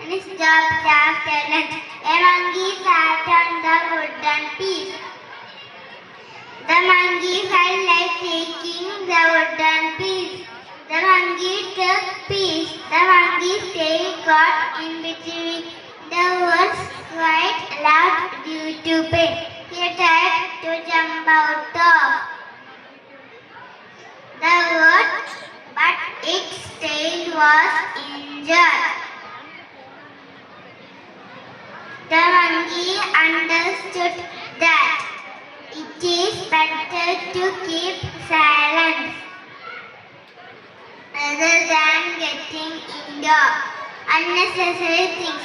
and stopped after lunch. A monkey sat on the wooden piece. The monkey felt like taking the wooden piece. The monkey took piece. The monkey's tail got in between the words quite loud due to pain. He tried to jump out of the wood, but its tail was injured. The monkey understood that it is better to keep silence rather than getting into unnecessary things.